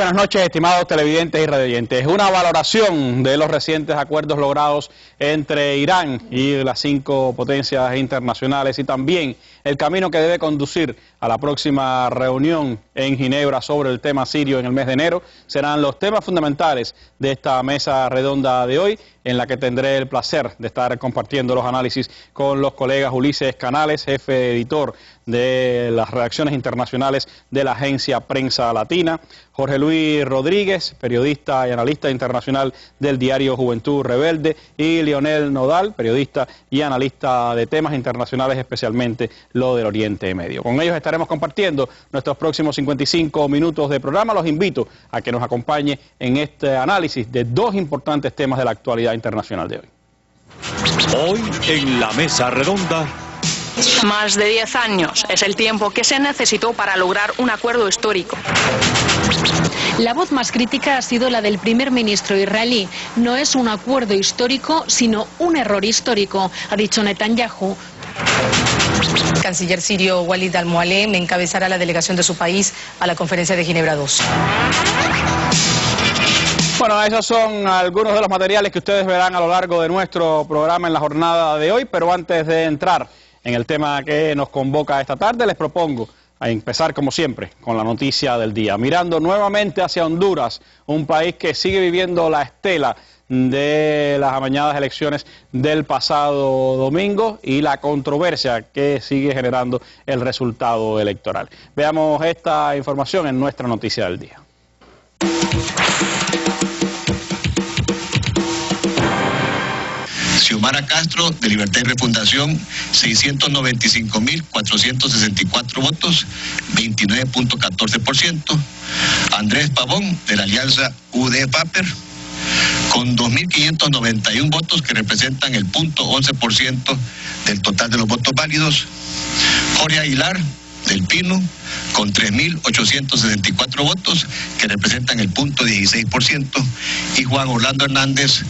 buenas noches, estimados televidentes y radioyentes. Una valoración de los recientes acuerdos logrados entre Irán y las 5 potencias internacionales y también el camino que debe conducir a la próxima reunión en Ginebra sobre el tema sirio en el mes de enero serán los temas fundamentales de esta mesa redonda de hoy, en la que tendré el placer de estar compartiendo los análisis con los colegas Ulises Canales, jefe editor de las redacciones internacionales de la agencia Prensa Latina, Jorge Luis Rodríguez, periodista y analista internacional del diario Juventud Rebelde, y Lionel Nodal, periodista y analista de temas internacionales, especialmente lo del Oriente Medio. Con ellos estaremos compartiendo nuestros próximos 55 minutos de programa. Los invito a que nos acompañe en este análisis de 2 importantes temas de la actualidad internacional de hoy. Hoy en la mesa redonda. Más de 10 años es el tiempo que se necesitó para lograr un acuerdo histórico. La voz más crítica ha sido la del primer ministro israelí. No es un acuerdo histórico, sino un error histórico, ha dicho Netanyahu. El canciller sirio Walid al-Mualem encabezará la delegación de su país a la conferencia de Ginebra II. Bueno, esos son algunos de los materiales que ustedes verán a lo largo de nuestro programa en la jornada de hoy, pero antes de entrar en el tema que nos convoca esta tarde, les propongo a empezar, como siempre, con la noticia del día. Mirando nuevamente hacia Honduras, un país que sigue viviendo la estela de las amañadas elecciones del pasado domingo y la controversia que sigue generando el resultado electoral. Veamos esta información en nuestra noticia del día. Xiomara Castro, de Libertad y Refundación, 695.464 votos, 29.14%. Andrés Pavón, de la Alianza UD-PAPER, con 2.591 votos, que representan el 0.11% del total de los votos válidos. Jorge Aguilar, del Pino, con 3.864 votos, que representan el 0.16%. Y Juan Orlando Hernández,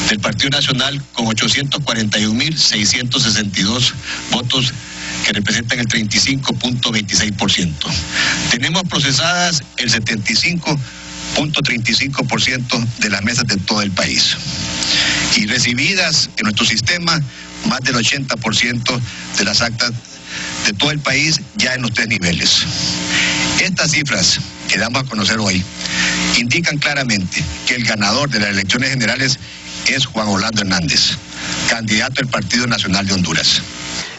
del Partido Nacional, con 841.662 votos, que representan el 35.26%. Tenemos procesadas el 75.35% de las mesas de todo el país. Y recibidas en nuestro sistema más del 80% de las actas de todo el país, ya en los 3 niveles. Estas cifras que damos a conocer hoy indican claramente que el ganador de las elecciones generales es Juan Orlando Hernández, candidato del Partido Nacional de Honduras.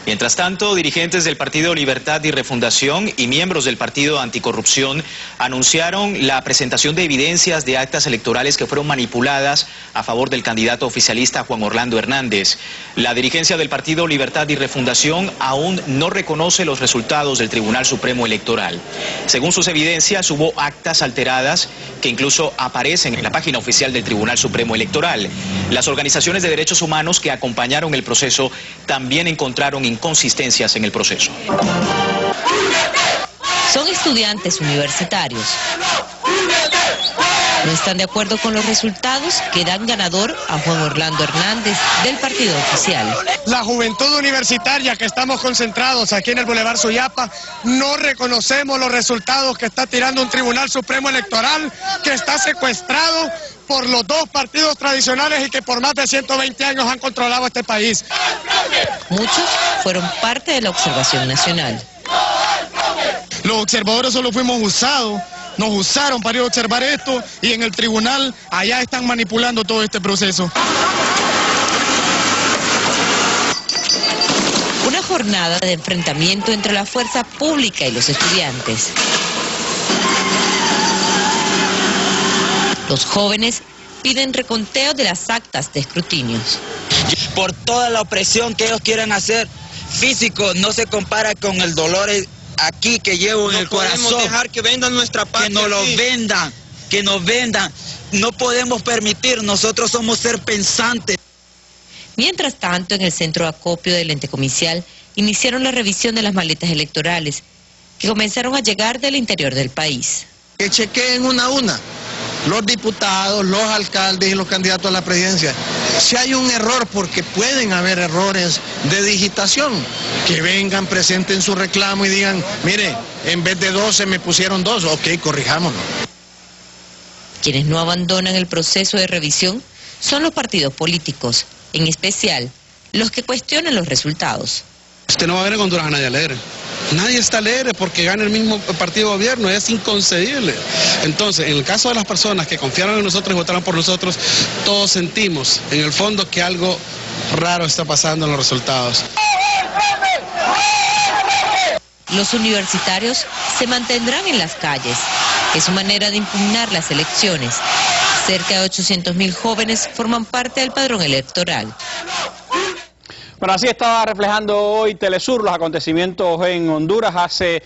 Mientras tanto, dirigentes del Partido Libertad y Refundación y miembros del Partido Anticorrupción anunciaron la presentación de evidencias de actas electorales que fueron manipuladas a favor del candidato oficialista Juan Orlando Hernández. La dirigencia del Partido Libertad y Refundación aún no reconoce los resultados del Tribunal Supremo Electoral. Según sus evidencias, hubo actas alteradas que incluso aparecen en la página oficial del Tribunal Supremo Electoral. Las organizaciones de derechos humanos que acompañaron el proceso también encontraron inconsistencias en el proceso. Son estudiantes universitarios. No están de acuerdo con los resultados que dan ganador a Juan Orlando Hernández del partido oficial. La juventud universitaria que estamos concentrados aquí en el Boulevard Suyapa no reconocemos los resultados que está tirando un Tribunal Supremo Electoral que está secuestrado por los 2 partidos tradicionales y que por más de 120 años han controlado este país. Muchos fueron parte de la observación nacional. Los observadores solo fuimos usados, nos usaron para ir a observar esto y en el tribunal allá están manipulando todo este proceso. Una jornada de enfrentamiento entre la fuerza pública y los estudiantes. Los jóvenes piden reconteo de las actas de escrutinios. Por toda la opresión que ellos quieren hacer, físico no se compara con el dolor aquí que llevo en el corazón. No podemos dejar que vendan nuestra patria. Que nos lo vendan, que nos vendan. No podemos permitir, nosotros somos ser pensantes. Mientras tanto, en el centro de acopio del ente comicial, iniciaron la revisión de las maletas electorales, que comenzaron a llegar del interior del país. Que chequeen una a una, los diputados, los alcaldes y los candidatos a la presidencia. Si hay un error, porque pueden haber errores de digitación, que vengan, presenten su reclamo y digan, mire, en vez de 12 me pusieron 2, ok, corrijámonos. Quienes no abandonan el proceso de revisión son los partidos políticos, en especial los que cuestionan los resultados. Usted no va a ver en Honduras a nadie alegre. Nadie está alegre porque gana el mismo partido de gobierno, es inconcebible. Entonces, en el caso de las personas que confiaron en nosotros y votaron por nosotros, todos sentimos en el fondo que algo raro está pasando en los resultados. Los universitarios se mantendrán en las calles. Es su manera de impugnar las elecciones. Cerca de 800.000 jóvenes forman parte del padrón electoral. Bueno, así estaba reflejando hoy Telesur los acontecimientos en Honduras. Hace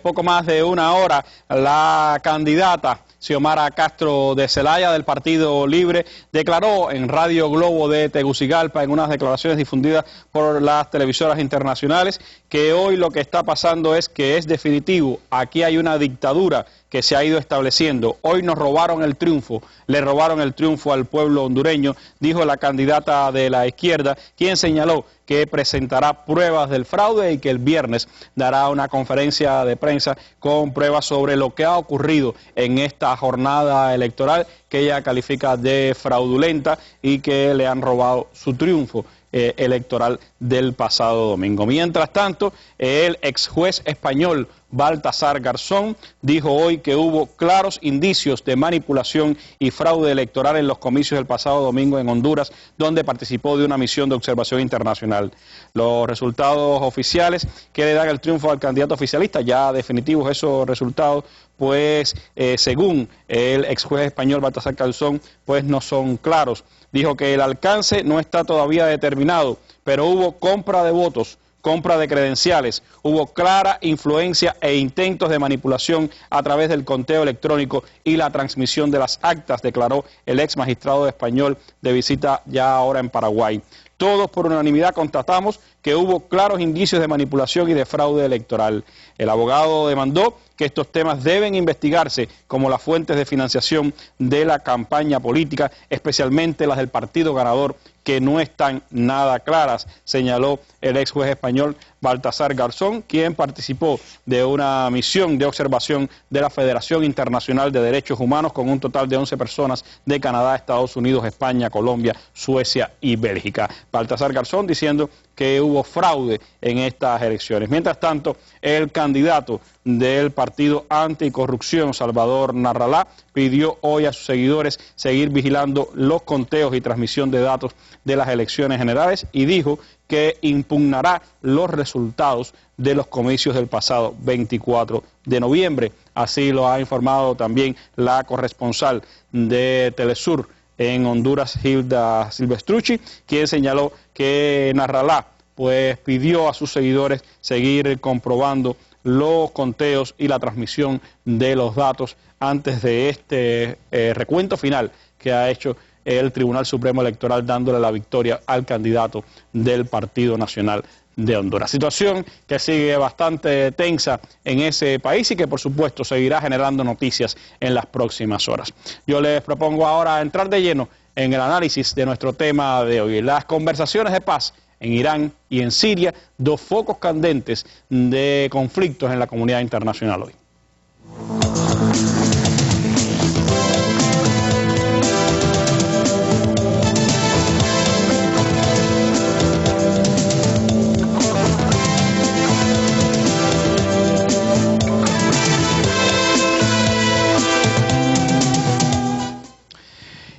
poco más de una hora, la candidata Xiomara Castro de Zelaya del Partido Libre declaró en Radio Globo de Tegucigalpa, en unas declaraciones difundidas por las televisoras internacionales, que hoy lo que está pasando es que es definitivo. Aquí hay una dictadura que se ha ido estableciendo. Hoy nos robaron el triunfo, le robaron el triunfo al pueblo hondureño, dijo la candidata de la izquierda, quien señaló que presentará pruebas del fraude y que el viernes dará una conferencia de prensa con pruebas sobre lo que ha ocurrido en esta jornada electoral que ella califica de fraudulenta y que le han robado su triunfo electoral del pasado domingo. Mientras tanto, el ex juez español Baltasar Garzón dijo hoy que hubo claros indicios de manipulación y fraude electoral en los comicios del pasado domingo en Honduras, donde participó de una misión de observación internacional. Los resultados oficiales que le dan el triunfo al candidato oficialista, ya definitivos esos resultados, pues según el ex juez español Baltasar Garzón, pues no son claros. Dijo que el alcance no está todavía determinado, pero hubo compra de votos, compra de credenciales, hubo clara influencia e intentos de manipulación a través del conteo electrónico y la transmisión de las actas, declaró el ex magistrado español de visita ya ahora en Paraguay. Todos por unanimidad constatamos que hubo claros indicios de manipulación y de fraude electoral. El abogado demandó que estos temas deben investigarse como las fuentes de financiación de la campaña política, especialmente las del partido ganador, que no están nada claras, señaló el ex juez español Baltasar Garzón, quien participó de una misión de observación de la Federación Internacional de Derechos Humanos con un total de 11 personas de Canadá, Estados Unidos, España, Colombia, Suecia y Bélgica. Baltasar Garzón diciendo que hubo fraude en estas elecciones. Mientras tanto, el candidato del partido anticorrupción, Salvador Narralá, pidió hoy a sus seguidores seguir vigilando los conteos y transmisión de datos de las elecciones generales y dijo que impugnará los resultados de los comicios del pasado 24 de noviembre. Así lo ha informado también la corresponsal de Telesur en Honduras, Hilda Silvestrucci, quien señaló que Narralá pues pidió a sus seguidores seguir comprobando los conteos y la transmisión de los datos antes de este recuento final que ha hecho el Tribunal Supremo Electoral, dándole la victoria al candidato del Partido Nacional de Honduras. Situación que sigue bastante tensa en ese país y que por supuesto seguirá generando noticias en las próximas horas. Yo les propongo ahora entrar de lleno en el análisis de nuestro tema de hoy, las conversaciones de paz en Irán y en Siria, dos focos candentes de conflictos en la comunidad internacional hoy.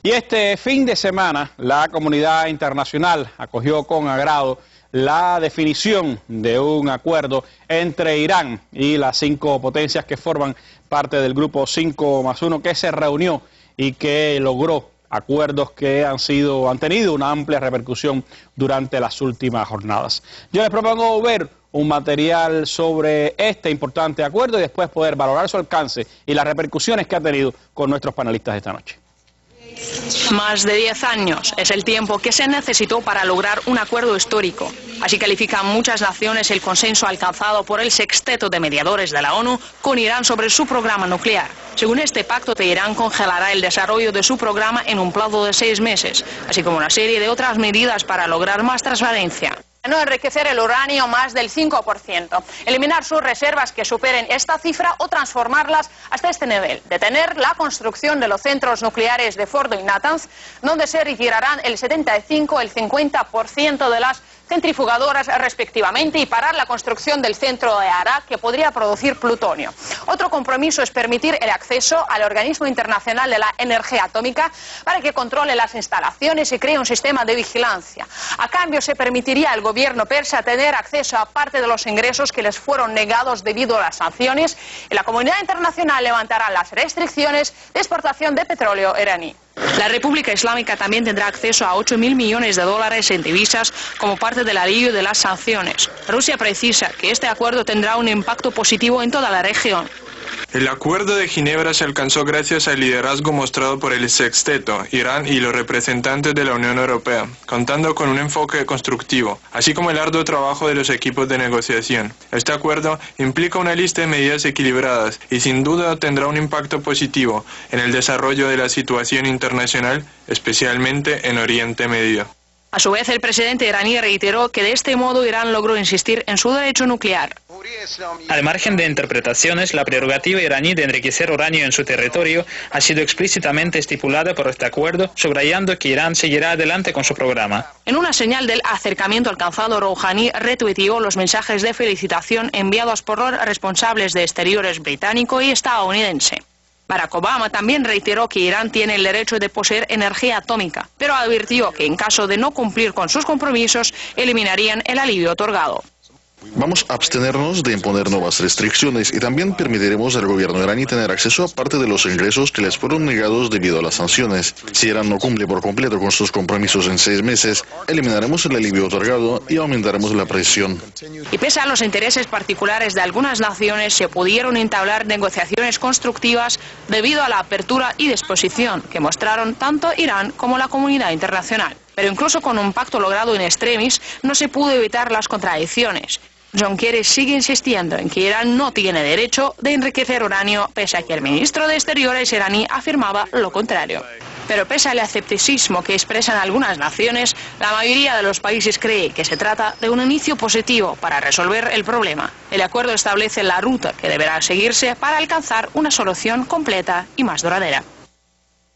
Y este fin de semana la comunidad internacional acogió con agrado la definición de un acuerdo entre Irán y las 5 potencias que forman parte del grupo 5+1 que se reunió y que logró acuerdos que han tenido una amplia repercusión durante las últimas jornadas. Yo les propongo ver un material sobre este importante acuerdo y después poder valorar su alcance y las repercusiones que ha tenido con nuestros panelistas esta noche. Más de 10 años es el tiempo que se necesitó para lograr un acuerdo histórico. Así califican muchas naciones el consenso alcanzado por el sexteto de mediadores de la ONU con Irán sobre su programa nuclear. Según este pacto, Teherán congelará el desarrollo de su programa en un plazo de 6 meses, así como una serie de otras medidas para lograr más transparencia. no enriquecer el uranio más del 5%, eliminar sus reservas que superen esta cifra o transformarlas hasta este nivel, detener la construcción de los centros nucleares de Fordo y Natanz, donde se retirarán el 75 y el 50% de las centrifugadoras respectivamente, y parar la construcción del centro de Arak, que podría producir plutonio. Otro compromiso es permitir el acceso al Organismo Internacional de la Energía Atómica para que controle las instalaciones y cree un sistema de vigilancia. A cambio, se permitiría al gobierno persa tener acceso a parte de los ingresos que les fueron negados debido a las sanciones, y la comunidad internacional levantará las restricciones de exportación de petróleo iraní. La República Islámica también tendrá acceso a 8.000 millones de dólares en divisas como parte del alivio de las sanciones. Rusia precisa que este acuerdo tendrá un impacto positivo en toda la región. El acuerdo de Ginebra se alcanzó gracias al liderazgo mostrado por el sexteto, Irán y los representantes de la Unión Europea, contando con un enfoque constructivo, así como el arduo trabajo de los equipos de negociación. Este acuerdo implica una lista de medidas equilibradas y sin duda tendrá un impacto positivo en el desarrollo de la situación internacional, especialmente en Oriente Medio. A su vez, el presidente iraní reiteró que de este modo Irán logró insistir en su derecho nuclear. Al margen de interpretaciones, la prerrogativa iraní de enriquecer uranio en su territorio ha sido explícitamente estipulada por este acuerdo, subrayando que Irán seguirá adelante con su programa. En una señal del acercamiento alcanzado, Rouhani retuiteó los mensajes de felicitación enviados por los responsables de Exteriores británico y estadounidense. Barack Obama también reiteró que Irán tiene el derecho de poseer energía atómica, pero advirtió que en caso de no cumplir con sus compromisos, eliminarían el alivio otorgado. Vamos a abstenernos de imponer nuevas restricciones y también permitiremos al gobierno iraní tener acceso a parte de los ingresos que les fueron negados debido a las sanciones. Si Irán no cumple por completo con sus compromisos en 6 meses, eliminaremos el alivio otorgado y aumentaremos la presión. Y pese a los intereses particulares de algunas naciones, se pudieron entablar negociaciones constructivas debido a la apertura y disposición que mostraron tanto Irán como la comunidad internacional. Pero incluso con un pacto logrado in extremis, no se pudo evitar las contradicciones. John Kerry sigue insistiendo en que Irán no tiene derecho de enriquecer uranio, pese a que el ministro de Exteriores iraní afirmaba lo contrario. Pero pese al escepticismo que expresan algunas naciones, la mayoría de los países cree que se trata de un inicio positivo para resolver el problema. El acuerdo establece la ruta que deberá seguirse para alcanzar una solución completa y más duradera.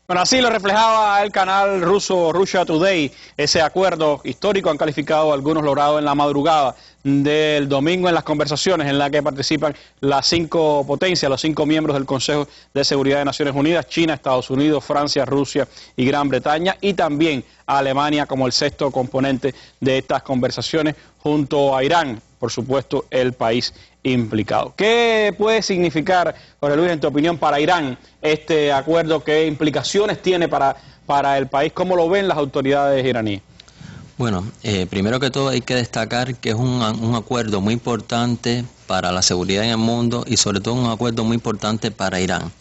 Bueno, así lo reflejaba el canal ruso Russia Today. Ese acuerdo histórico han calificado algunos logrado en la madrugada del domingo en las conversaciones en las que participan las 5 potencias, los 5 miembros del Consejo de Seguridad de Naciones Unidas: China, Estados Unidos, Francia, Rusia y Gran Bretaña, y también a Alemania como el 6º componente de estas conversaciones, junto a Irán, por supuesto, el país implicado. ¿Qué puede significar, Jorge Luis, en tu opinión, para Irán este acuerdo? ¿Qué implicaciones tiene para el país? ¿Cómo lo ven las autoridades iraníes? Bueno, primero que todo hay que destacar que es un acuerdo muy importante para la seguridad en el mundo y sobre todo un acuerdo muy importante para Irán.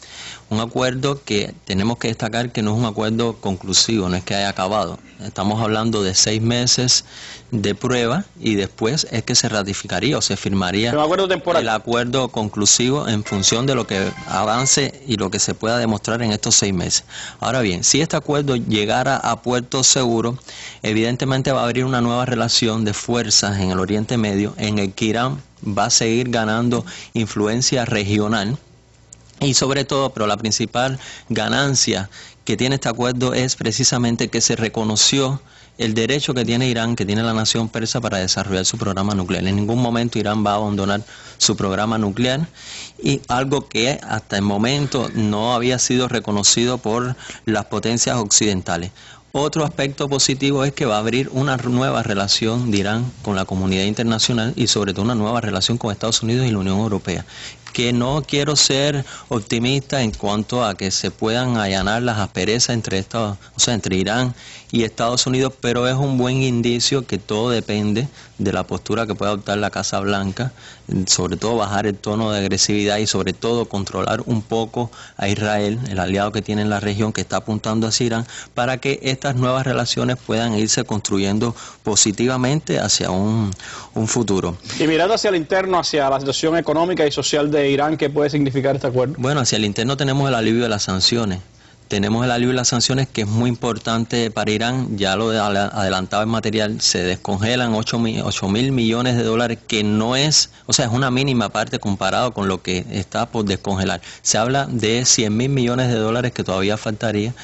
Un acuerdo que tenemos que destacar que no es un acuerdo conclusivo, no es que haya acabado. Estamos hablando de 6 meses de prueba y después es que se ratificaría o se firmaría el acuerdo conclusivo en función de lo que avance y lo que se pueda demostrar en estos 6 meses. Ahora bien, si este acuerdo llegara a puerto seguro, evidentemente va a abrir una nueva relación de fuerzas en el Oriente Medio en el que Irán va a seguir ganando influencia regional. Y sobre todo, pero la principal ganancia que tiene este acuerdo es precisamente que se reconoció el derecho que tiene Irán, que tiene la nación persa, para desarrollar su programa nuclear. En ningún momento Irán va a abandonar su programa nuclear, y algo que hasta el momento no había sido reconocido por las potencias occidentales. Otro aspecto positivo es que va a abrir una nueva relación de Irán con la comunidad internacional y sobre todo una nueva relación con Estados Unidos y la Unión Europea. Que no quiero ser optimista en cuanto a que se puedan allanar las asperezas entre Irán y Estados Unidos, pero es un buen indicio que todo depende de la postura que pueda adoptar la Casa Blanca, sobre todo bajar el tono de agresividad y sobre todo controlar un poco a Israel, el aliado que tiene en la región que está apuntando hacia Irán, para que estas nuevas relaciones puedan irse construyendo positivamente hacia un futuro. Y mirando hacia el interno, hacia la situación económica y social de Irán, ¿qué puede significar este acuerdo? Bueno, hacia el interno tenemos el alivio de las sanciones. tenemos el alivio de las sanciones, que es muy importante para Irán. Ya lo adelantaba el material, se descongelan 8.000 millones de dólares, que no es, o sea, es una mínima parte comparado con lo que está por descongelar. Se habla de 100.000 millones de dólares que todavía faltaría,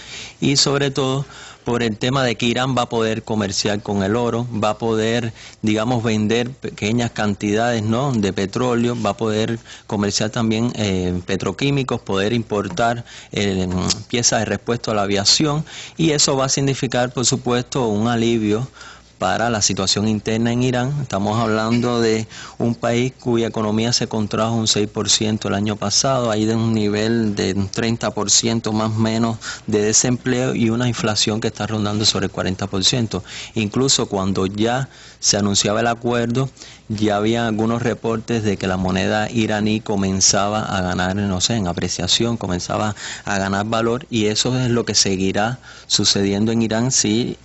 y sobre todo por el tema de que Irán va a poder comerciar con el oro, va a poder, digamos, vender pequeñas cantidades, ¿no?, de petróleo, va a poder comerciar también petroquímicos, poder importar piezas de repuesto a la aviación, y eso va a significar, por supuesto, un alivio para la situación interna en Irán. Estamos hablando de un país cuya economía se contrajo un 6% el año pasado, hay de un nivel de un 30% más o menos de desempleo y una inflación que está rondando sobre el 40%. Incluso cuando ya se anunciaba el acuerdo, ya había algunos reportes de que la moneda iraní comenzaba a ganar, no sé, en apreciación, comenzaba a ganar valor, y eso es lo que seguirá sucediendo en Irán si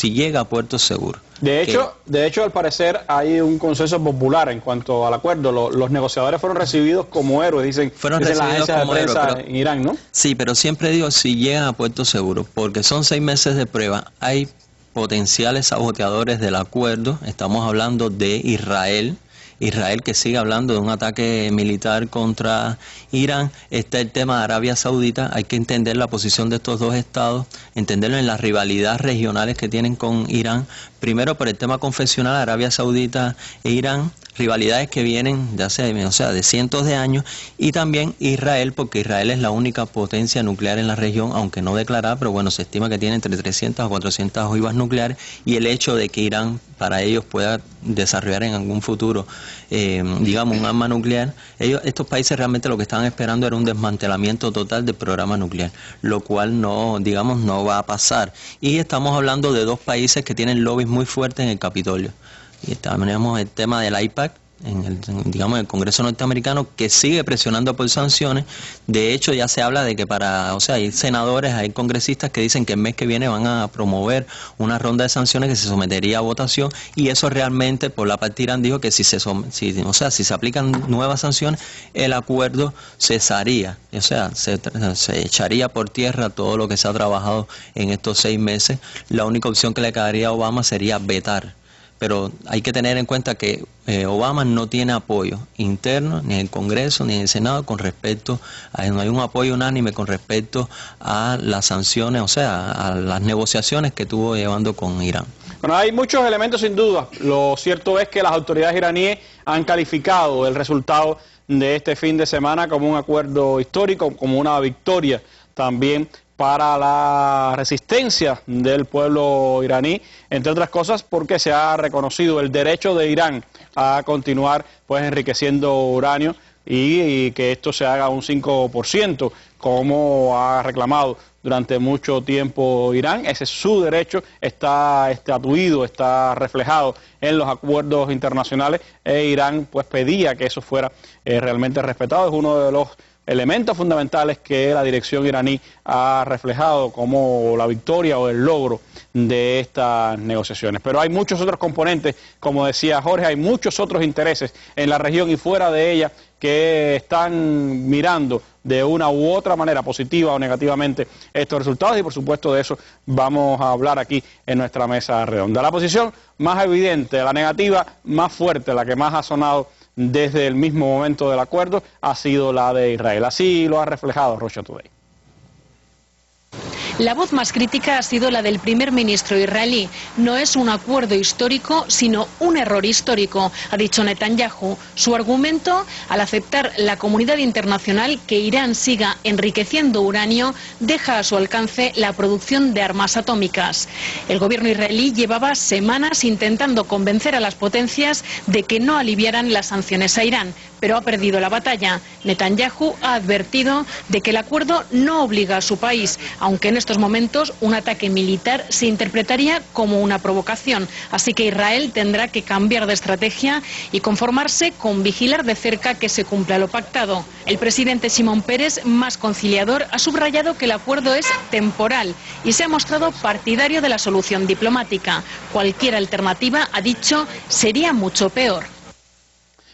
llega a puerto seguro. De hecho, al parecer hay un consenso popular en cuanto al acuerdo. Los negociadores fueron recibidos como héroes, dicen las agencias de prensa en Irán, ¿no? Sí, pero siempre digo si llegan a puerto seguro, porque son 6 meses de prueba. Hay potenciales saboteadores del acuerdo. Estamos hablando de Israel que sigue hablando de un ataque militar contra Irán. Está el tema de Arabia Saudita. Hay que entender la posición de estos dos estados, entenderlo en las rivalidades regionales que tienen con Irán. Primero, por el tema confesional, Arabia Saudita e Irán, rivalidades que vienen de hace, de cientos de años, y también Israel, porque Israel es la única potencia nuclear en la región, aunque no declarada, pero bueno, se estima que tiene entre 300 a 400 ojivas nucleares, y el hecho de que Irán, para ellos, pueda desarrollar en algún futuro, digamos, un arma nuclear, estos países realmente lo que estaban esperando era un desmantelamiento total del programa nuclear, lo cual no, digamos, no va a pasar. Y estamos hablando de dos países que tienen lobbies muy fuertes en el Capitolio. Y tenemos el tema del AIPAC, en el Congreso norteamericano, que sigue presionando por sanciones. De hecho, ya se habla de que hay senadores, hay congresistas que dicen que el mes que viene van a promover una ronda de sanciones que se sometería a votación, y eso realmente, por la parte Irán, dijo que si se aplican nuevas sanciones, el acuerdo cesaría, se echaría por tierra todo lo que se ha trabajado en estos 6 meses. La única opción que le quedaría a Obama sería vetar. Pero hay que tener en cuenta que Obama no tiene apoyo interno, ni en el Congreso, ni en el Senado, con respecto no hay un apoyo unánime con respecto a las sanciones, a las negociaciones que estuvo llevando con Irán. Bueno, hay muchos elementos sin duda. Lo cierto es que las autoridades iraníes han calificado el resultado de este fin de semana como un acuerdo histórico, como una victoria también para la resistencia del pueblo iraní, entre otras cosas porque se ha reconocido el derecho de Irán a continuar enriqueciendo uranio y que esto se haga un 5%, como ha reclamado durante mucho tiempo Irán. Ese es su derecho, está estatuido, está reflejado en los acuerdos internacionales, Irán pedía que eso fuera realmente respetado. Es uno de los elementos fundamentales que la dirección iraní ha reflejado como la victoria o el logro de estas negociaciones. Pero hay muchos otros componentes, como decía Jorge, hay muchos otros intereses en la región y fuera de ella que están mirando de una u otra manera, positiva o negativamente, estos resultados, y por supuesto de eso vamos a hablar aquí en nuestra mesa redonda. La posición más evidente, la negativa más fuerte, la que más ha sonado desde el mismo momento del acuerdo, ha sido la de Israel. Así lo ha reflejado Russia Today. La voz más crítica ha sido la del primer ministro israelí. No es un acuerdo histórico, sino un error histórico, ha dicho Netanyahu. Su argumento, al aceptar la comunidad internacional que Irán siga enriqueciendo uranio, deja a su alcance la producción de armas atómicas. El gobierno israelí llevaba semanas intentando convencer a las potencias de que no aliviaran las sanciones a Irán, pero ha perdido la batalla. Netanyahu ha advertido de que el acuerdo no obliga a su país, aunque en estos momentos un ataque militar se interpretaría como una provocación. Así que Israel tendrá que cambiar de estrategia y conformarse con vigilar de cerca que se cumpla lo pactado. El presidente Shimon Peres, más conciliador, ha subrayado que el acuerdo es temporal y se ha mostrado partidario de la solución diplomática. Cualquier alternativa, ha dicho, sería mucho peor.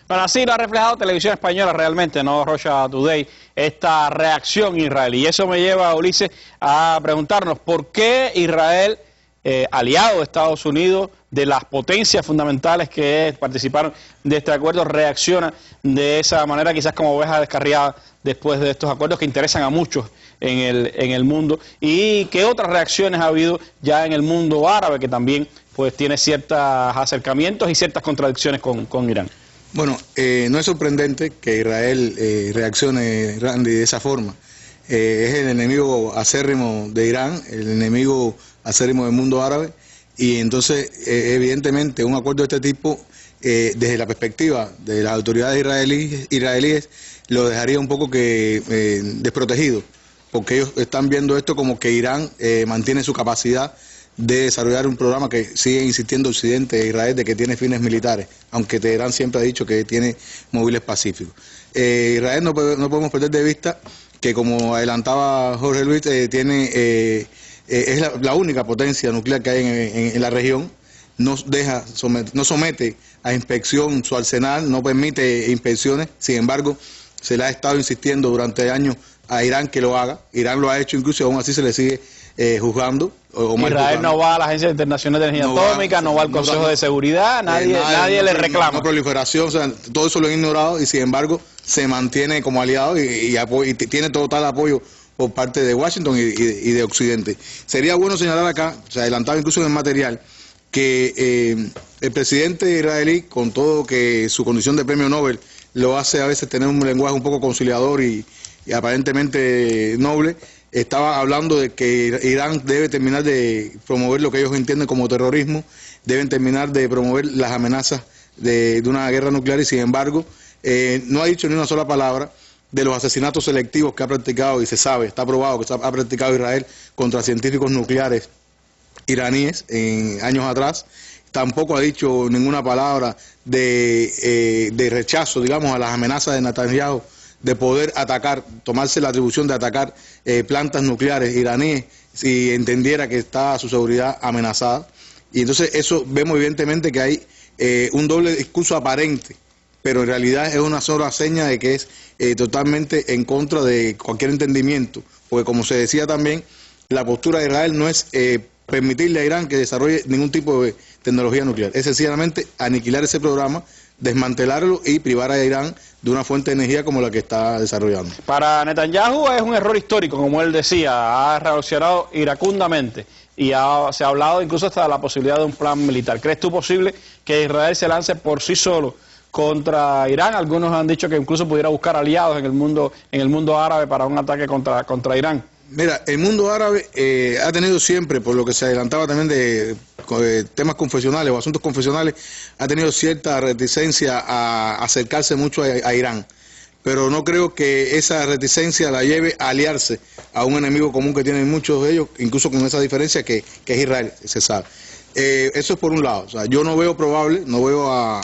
Bueno, así lo ha reflejado Televisión Española realmente, no Russia Today, esta reacción israelí. Y eso me lleva, Ulises, a preguntarnos por qué Israel, aliado de Estados Unidos, de las potencias fundamentales que participaron de este acuerdo, reacciona de esa manera, quizás como oveja descarriada después de estos acuerdos que interesan a muchos en el mundo. ¿Y qué otras reacciones ha habido ya en el mundo árabe, que también pues tiene ciertos acercamientos y ciertas contradicciones con Irán? Bueno, no es sorprendente que Israel reaccione, Randy, de esa forma. Es el enemigo acérrimo de Irán, el enemigo acérrimo del mundo árabe, y entonces evidentemente un acuerdo de este tipo, desde la perspectiva de las autoridades israelíes, lo dejaría un poco desprotegido, porque ellos están viendo esto como que Irán mantiene su capacidad de desarrollar un programa que sigue insistiendo Occidente e Israel de que tiene fines militares, aunque Teherán siempre ha dicho que tiene móviles pacíficos. Israel no podemos perder de vista que, como adelantaba Jorge Luis, es la única potencia nuclear que hay en la región. No somete a inspección su arsenal, no permite inspecciones. Sin embargo, se le ha estado insistiendo durante años a Irán que lo haga. Irán lo ha hecho, incluso aún así se le sigue juzgando. Israel no va a la Agencia Internacional de Energía Atómica, no va al Consejo de Seguridad, nadie le reclama. No proliferación, o sea, todo eso lo han ignorado y sin embargo se mantiene como aliado y tiene total apoyo por parte de Washington y de Occidente. Sería bueno señalar acá, se adelantaba incluso en el material, que el presidente israelí, con todo que su condición de premio Nobel lo hace a veces tener un lenguaje un poco conciliador y aparentemente noble, estaba hablando de que Irán debe terminar de promover lo que ellos entienden como terrorismo, deben terminar de promover las amenazas de una guerra nuclear y sin embargo no ha dicho ni una sola palabra de los asesinatos selectivos que ha practicado y se sabe, está probado que ha practicado Israel contra científicos nucleares iraníes en años atrás. Tampoco ha dicho ninguna palabra de rechazo, digamos, a las amenazas de Netanyahu de poder atacar, tomarse la atribución de atacar plantas nucleares iraníes si entendiera que está su seguridad amenazada. Y entonces eso vemos evidentemente que hay un doble discurso aparente, pero en realidad es una sola seña de que es totalmente en contra de cualquier entendimiento, porque como se decía también, la postura de Israel no es permitirle a Irán que desarrolle ningún tipo de tecnología nuclear, es sencillamente aniquilar ese programa, desmantelarlo y privar a Irán de una fuente de energía como la que está desarrollando. Para Netanyahu es un error histórico, como él decía, ha reaccionado iracundamente y se ha hablado incluso hasta de la posibilidad de un plan militar. ¿Crees tú posible que Israel se lance por sí solo contra Irán? Algunos han dicho que incluso pudiera buscar aliados en el mundo árabe para un ataque contra Irán. Mira, el mundo árabe ha tenido siempre, por lo que se adelantaba también de temas confesionales o asuntos confesionales, ha tenido cierta reticencia a acercarse mucho a Irán. Pero no creo que esa reticencia la lleve a aliarse a un enemigo común que tienen muchos de ellos, incluso con esa diferencia que es Israel, se sabe. Eso es por un lado. O sea, yo no veo probable, no veo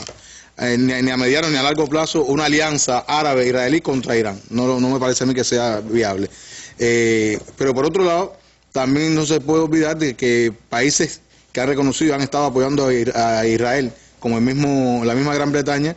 ni a mediano ni a largo plazo una alianza árabe-israelí contra Irán. No me parece a mí que sea viable. Pero por otro lado, también no se puede olvidar de que países que han reconocido, han estado apoyando a Israel, como la misma Gran Bretaña,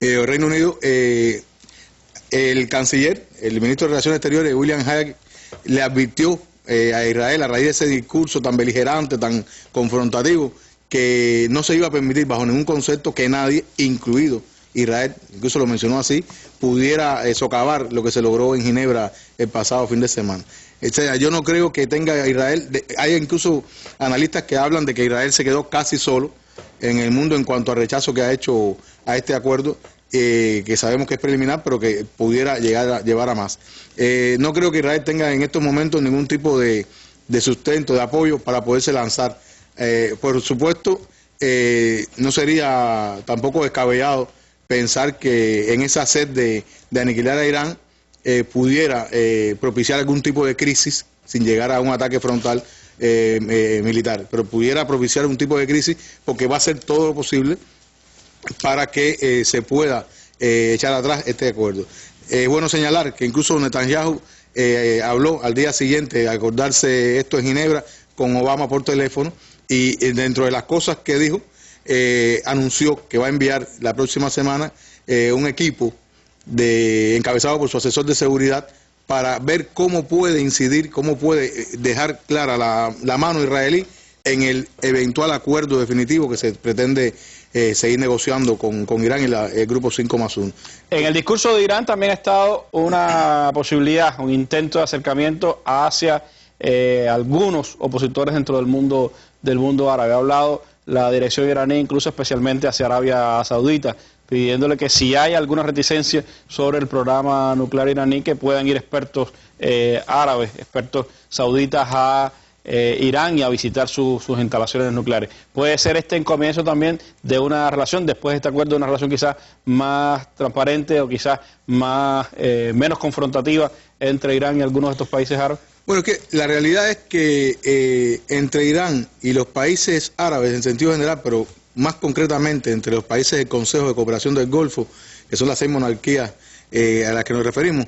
el Reino Unido, el canciller, el ministro de Relaciones Exteriores, William Hague, le advirtió a Israel, a raíz de ese discurso tan beligerante, tan confrontativo, que no se iba a permitir bajo ningún concepto que nadie, incluido Israel, incluso lo mencionó así, pudiera socavar lo que se logró en Ginebra el pasado fin de semana. O sea, yo no creo que tenga Israel, hay incluso analistas que hablan de que Israel se quedó casi solo en el mundo en cuanto al rechazo que ha hecho a este acuerdo, que sabemos que es preliminar, pero que pudiera llevar a más. No creo que Israel tenga en estos momentos ningún tipo de sustento, de apoyo para poderse lanzar. Por supuesto, no sería tampoco descabellado pensar que en esa sed de aniquilar a Irán pudiera propiciar algún tipo de crisis sin llegar a un ataque frontal militar, pero pudiera propiciar un tipo de crisis porque va a hacer todo lo posible para que se pueda echar atrás este acuerdo. Es bueno señalar que incluso Netanyahu habló al día siguiente de acordarse esto en Ginebra con Obama por teléfono y dentro de las cosas que dijo anunció que va a enviar la próxima semana un equipo encabezado por su asesor de seguridad para ver cómo puede incidir, cómo puede dejar clara la mano israelí en el eventual acuerdo definitivo que se pretende seguir negociando con Irán y el grupo 5+1. En el discurso de Irán también ha estado una posibilidad, un intento de acercamiento hacia algunos opositores dentro del mundo árabe. Ha hablado la dirección iraní, incluso especialmente hacia Arabia Saudita, pidiéndole que si hay alguna reticencia sobre el programa nuclear iraní, que puedan ir expertos árabes, expertos sauditas a Irán y a visitar sus instalaciones nucleares. Puede ser este el comienzo también de una relación, después de este acuerdo, una relación quizás más transparente o quizás menos confrontativa entre Irán y algunos de estos países árabes. Bueno, es que la realidad es que entre Irán y los países árabes en sentido general, pero más concretamente entre los países del Consejo de Cooperación del Golfo, que son las 6 monarquías a las que nos referimos,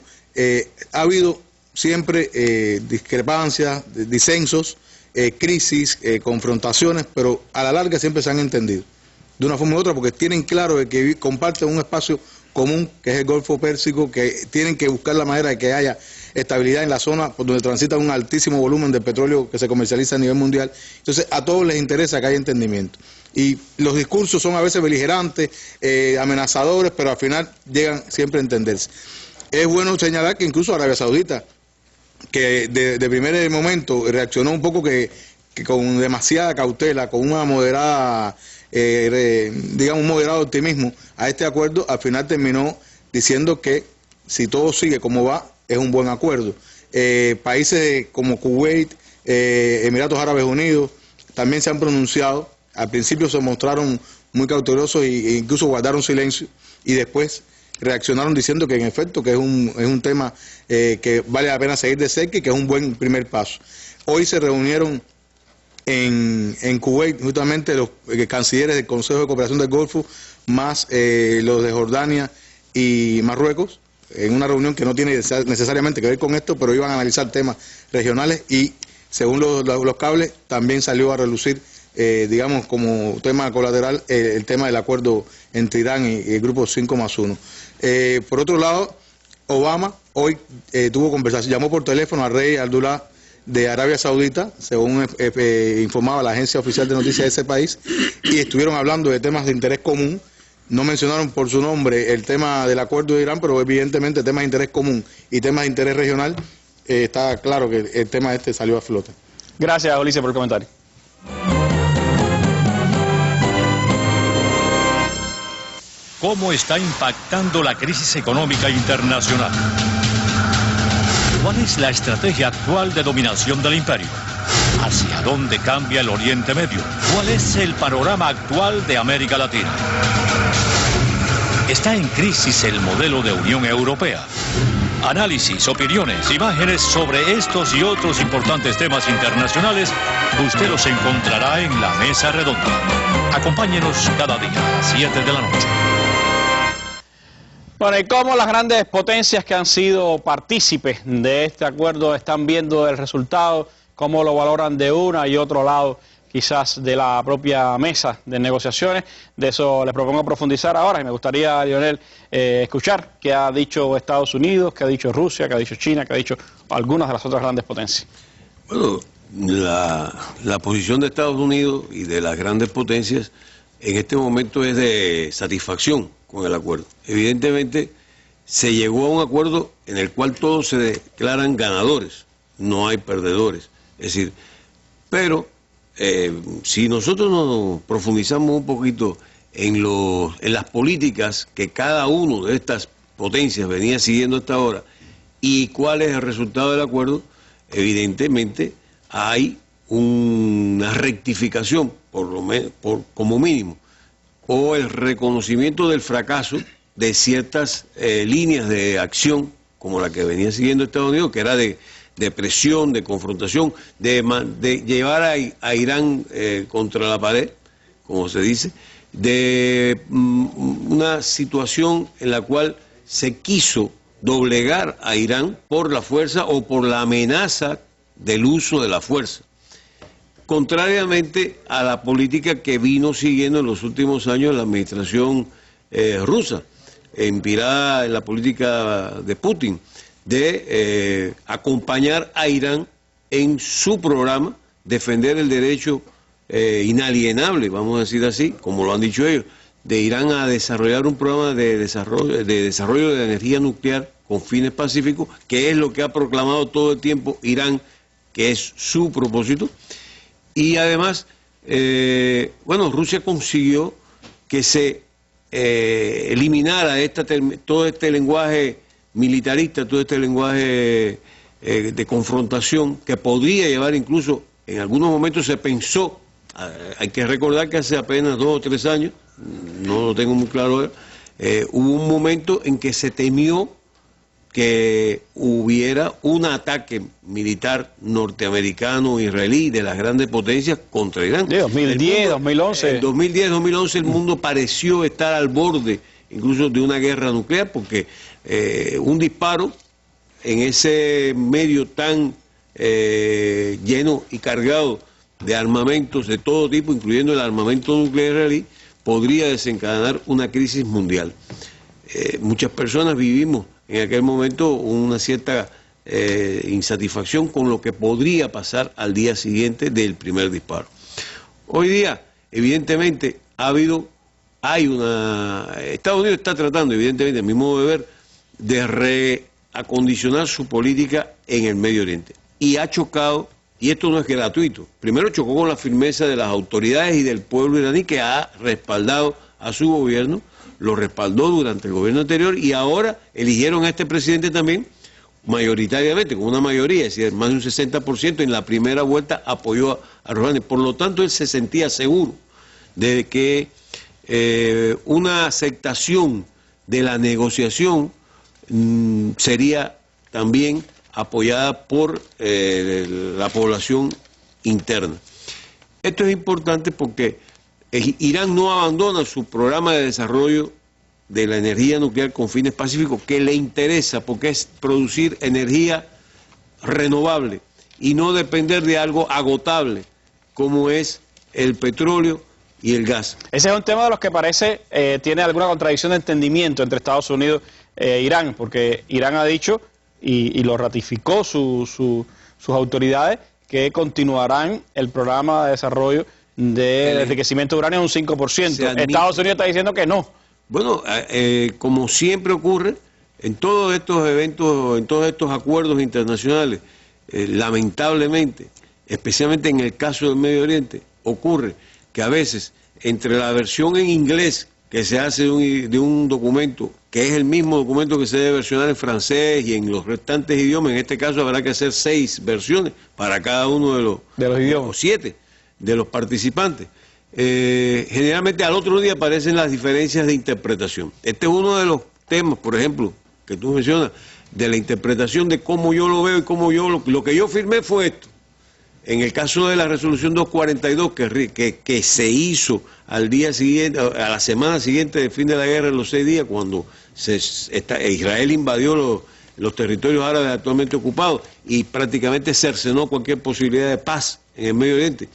ha habido siempre discrepancias, disensos, crisis, confrontaciones, pero a la larga siempre se han entendido de una forma u otra, porque tienen claro de que comparten un espacio común, que es el Golfo Pérsico, que tienen que buscar la manera de que haya estabilidad en la zona por donde transita un altísimo volumen de petróleo que se comercializa a nivel mundial. Entonces, a todos les interesa que haya entendimiento. Y los discursos son a veces beligerantes, amenazadores, pero al final llegan siempre a entenderse. Es bueno señalar que incluso Arabia Saudita, que de primer momento reaccionó un poco que con demasiada cautela, con una moderada, digamos, un moderado optimismo a este acuerdo, al final terminó diciendo que si todo sigue como va, es un buen acuerdo. Países como Kuwait, Emiratos Árabes Unidos, también se han pronunciado. Al principio se mostraron muy cautelosos e incluso guardaron silencio, y después reaccionaron diciendo que en efecto que es un tema que vale la pena seguir de cerca y que es un buen primer paso. Hoy se reunieron en Kuwait justamente los cancilleres del Consejo de Cooperación del Golfo, más los de Jordania y Marruecos, en una reunión que no tiene necesariamente que ver con esto, pero iban a analizar temas regionales, y según los cables también salió a relucir, digamos, como tema colateral, el tema del acuerdo entre Irán y el grupo 5+1. Por otro lado, Obama hoy tuvo conversación, llamó por teléfono al rey Abdullah de Arabia Saudita, según informaba la agencia oficial de noticias de ese país, y estuvieron hablando de temas de interés común. No mencionaron por su nombre el tema del acuerdo de Irán, pero evidentemente temas de interés común y temas de interés regional, está claro que el tema este salió a flote. Gracias, Ulises, por el comentario. ¿Cómo está impactando la crisis económica internacional? ¿Cuál es la estrategia actual de dominación del imperio? ¿Hacia dónde cambia el Oriente Medio? ¿Cuál es el panorama actual de América Latina? ¿Está en crisis el modelo de Unión Europea? Análisis, opiniones, imágenes sobre estos y otros importantes temas internacionales, usted los encontrará en la Mesa Redonda. Acompáñenos cada día a las 7 de la noche. Bueno, y cómo las grandes potencias que han sido partícipes de este acuerdo están viendo el resultado, cómo lo valoran de una y otro lado, quizás de la propia mesa de negociaciones. De eso les propongo profundizar ahora, y me gustaría, Lionel, escuchar qué ha dicho Estados Unidos, qué ha dicho Rusia, qué ha dicho China, qué ha dicho algunas de las otras grandes potencias. Bueno, la posición de Estados Unidos y de las grandes potencias en este momento es de satisfacción con el acuerdo. Evidentemente se llegó a un acuerdo en el cual todos se declaran ganadores, no hay perdedores. Es decir, pero si nosotros nos profundizamos un poquito en las políticas que cada uno de estas potencias venía siguiendo hasta ahora y cuál es el resultado del acuerdo, evidentemente hay una rectificación, como mínimo, o el reconocimiento del fracaso de ciertas líneas de acción, como la que venía siguiendo Estados Unidos, que era de presión, de confrontación, de llevar a Irán contra la pared, como se dice, de una situación en la cual se quiso doblegar a Irán por la fuerza o por la amenaza del uso de la fuerza. contrariamente a la política que vino siguiendo en los últimos años la administración rusa, inspirada en la política de Putin, de acompañar a Irán en su programa, defender el derecho inalienable, vamos a decir así, como lo han dicho ellos, de Irán a desarrollar un programa de desarrollo de energía nuclear con fines pacíficos, que es lo que ha proclamado todo el tiempo Irán, que es su propósito. Y además, Rusia consiguió que se eliminara todo este lenguaje militarista, todo este lenguaje de confrontación, que podría llevar incluso, en algunos momentos se pensó, hay que recordar que hace apenas 2 o 3 años, no lo tengo muy claro, hubo un momento en que se temió que hubiera un ataque militar norteamericano, israelí, de las grandes potencias contra Irán. De 2010, 2011. En 2010, 2011 el mundo pareció estar al borde incluso de una guerra nuclear, porque un disparo en ese medio tan lleno y cargado de armamentos de todo tipo, incluyendo el armamento nuclear israelí, podría desencadenar una crisis mundial. Muchas personas vivimos en aquel momento una cierta insatisfacción con lo que podría pasar al día siguiente del primer disparo. Hoy día, evidentemente, Estados Unidos está tratando, evidentemente, a mi modo de ver, de reacondicionar su política en el Medio Oriente. Y ha chocado, y esto no es gratuito, primero chocó con la firmeza de las autoridades y del pueblo iraní, que ha respaldado a su gobierno, lo respaldó durante el gobierno anterior, y ahora eligieron a este presidente también mayoritariamente, con una mayoría, es decir, más de un 60% en la primera vuelta apoyó a Rouhani. Por lo tanto, él se sentía seguro de que una aceptación de la negociación sería también apoyada por la población interna. Esto es importante porque Irán no abandona su programa de desarrollo de la energía nuclear con fines pacíficos, que le interesa, porque es producir energía renovable y no depender de algo agotable, como es el petróleo y el gas. Ese es un tema de los que parece tiene alguna contradicción de entendimiento entre Estados Unidos e Irán, porque Irán ha dicho, y lo ratificó sus autoridades, que continuarán el programa de desarrollo de enriquecimiento de uranio en un 5%. Estados Unidos está diciendo que no. Bueno, como siempre ocurre en todos estos eventos, en todos estos acuerdos internacionales, lamentablemente, especialmente en el caso del Medio Oriente, ocurre que a veces entre la versión en inglés que se hace de un documento, que es el mismo documento que se debe versionar en francés y en los restantes idiomas, en este caso habrá que hacer 6 versiones para cada uno de los idiomas, o 7 de los participantes. Generalmente al otro día aparecen las diferencias de interpretación. Este es uno de los temas, por ejemplo, que tú mencionas, de la interpretación de cómo yo lo veo y cómo lo que yo firmé fue esto. En el caso de la resolución 242 que se hizo al día siguiente, a la semana siguiente del fin de la guerra, en los 6 días, cuando Israel invadió los territorios árabes actualmente ocupados y prácticamente cercenó cualquier posibilidad de paz en el Medio Oriente.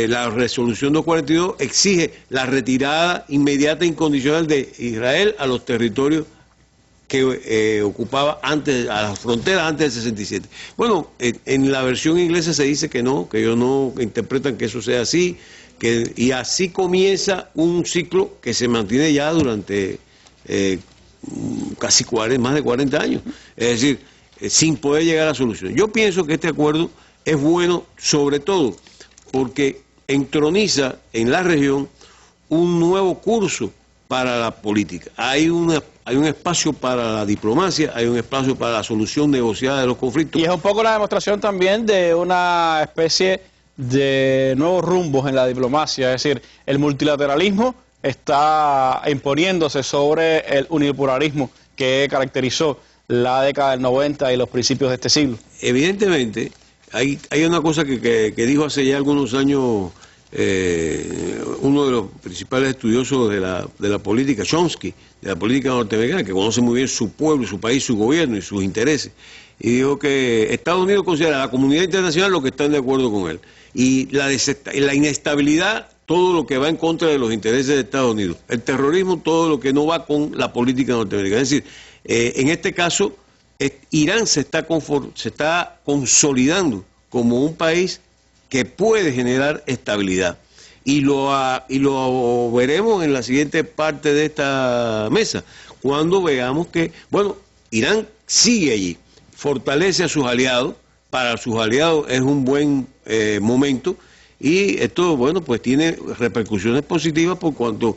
La resolución 242 exige la retirada inmediata e incondicional de Israel a los territorios que ocupaba antes, a las fronteras antes del 67. Bueno, en la versión inglesa se dice que no, que ellos no interpretan que eso sea así, y así comienza un ciclo que se mantiene ya durante más de 40 años, es decir, sin poder llegar a solución. Yo pienso que este acuerdo es bueno, sobre todo porque entroniza en la región un nuevo curso para la política. Hay un espacio para la diplomacia, hay un espacio para la solución negociada de los conflictos. Y es un poco la demostración también de una especie de nuevos rumbos en la diplomacia, es decir, el multilateralismo está imponiéndose sobre el unipolarismo que caracterizó la década del 90 y los principios de este siglo. Evidentemente, hay una cosa que dijo hace ya algunos años uno de los principales estudiosos de la política, Chomsky, de la política norteamericana, que conoce muy bien su pueblo, su país, su gobierno y sus intereses. y dijo que Estados Unidos considera a la comunidad internacional lo que están de acuerdo con él. Y la inestabilidad, todo lo que va en contra de los intereses de Estados Unidos. El terrorismo, todo lo que no va con la política norteamericana. Es decir, en este caso, Irán se está consolidando como un país que puede generar estabilidad. Y lo veremos en la siguiente parte de esta mesa, cuando veamos que, bueno, Irán sigue allí, fortalece a sus aliados, para sus aliados es un buen momento, y esto, bueno, pues tiene repercusiones positivas por cuanto,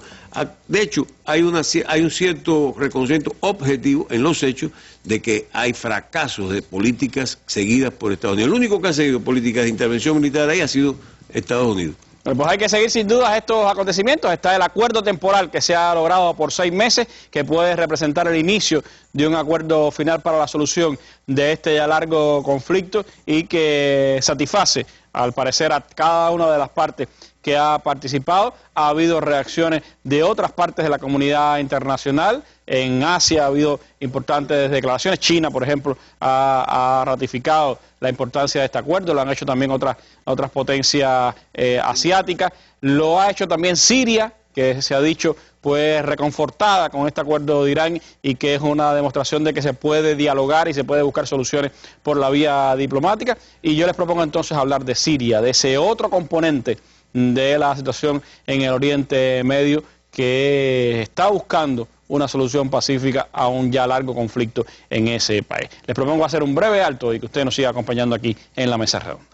de hecho, hay un cierto reconocimiento objetivo en los hechos de que hay fracasos de políticas seguidas por Estados Unidos. El único que ha seguido políticas de intervención militar ahí ha sido Estados Unidos. Bueno, pues hay que seguir sin dudas estos acontecimientos. Está el acuerdo temporal que se ha logrado por 6 meses, que puede representar el inicio de un acuerdo final para la solución de este ya largo conflicto y que satisface, al parecer, a cada una de las partes que ha participado. Ha habido reacciones de otras partes de la comunidad internacional. En Asia ha habido importantes declaraciones. China, por ejemplo, ha ratificado la importancia de este acuerdo. Lo han hecho también otras potencias asiáticas. Lo ha hecho también Siria, que se ha dicho pues reconfortada con este acuerdo de Irán y que es una demostración de que se puede dialogar y se puede buscar soluciones por la vía diplomática. Y yo les propongo entonces hablar de Siria, de ese otro componente de la situación en el Oriente Medio que está buscando una solución pacífica a un ya largo conflicto en ese país. Les propongo hacer un breve alto y que usted nos siga acompañando aquí en la Mesa Redonda.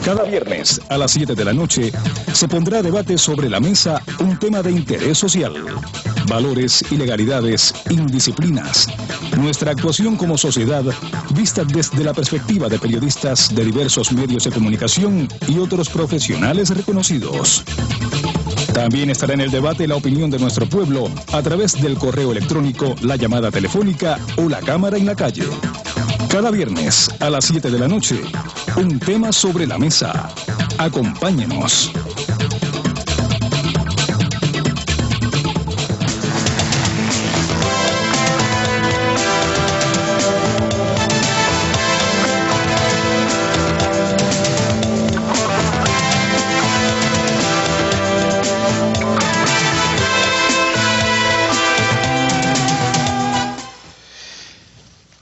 Cada viernes a las 7 de la noche se pondrá a debate sobre la mesa un tema de interés social. Valores, ilegalidades, indisciplinas. Nuestra actuación como sociedad vista desde la perspectiva de periodistas de diversos medios de comunicación y otros profesionales reconocidos. También estará en el debate la opinión de nuestro pueblo a través del correo electrónico, la llamada telefónica o la cámara en la calle. Cada viernes a las 7 de la noche, un tema sobre la mesa. Acompáñenos.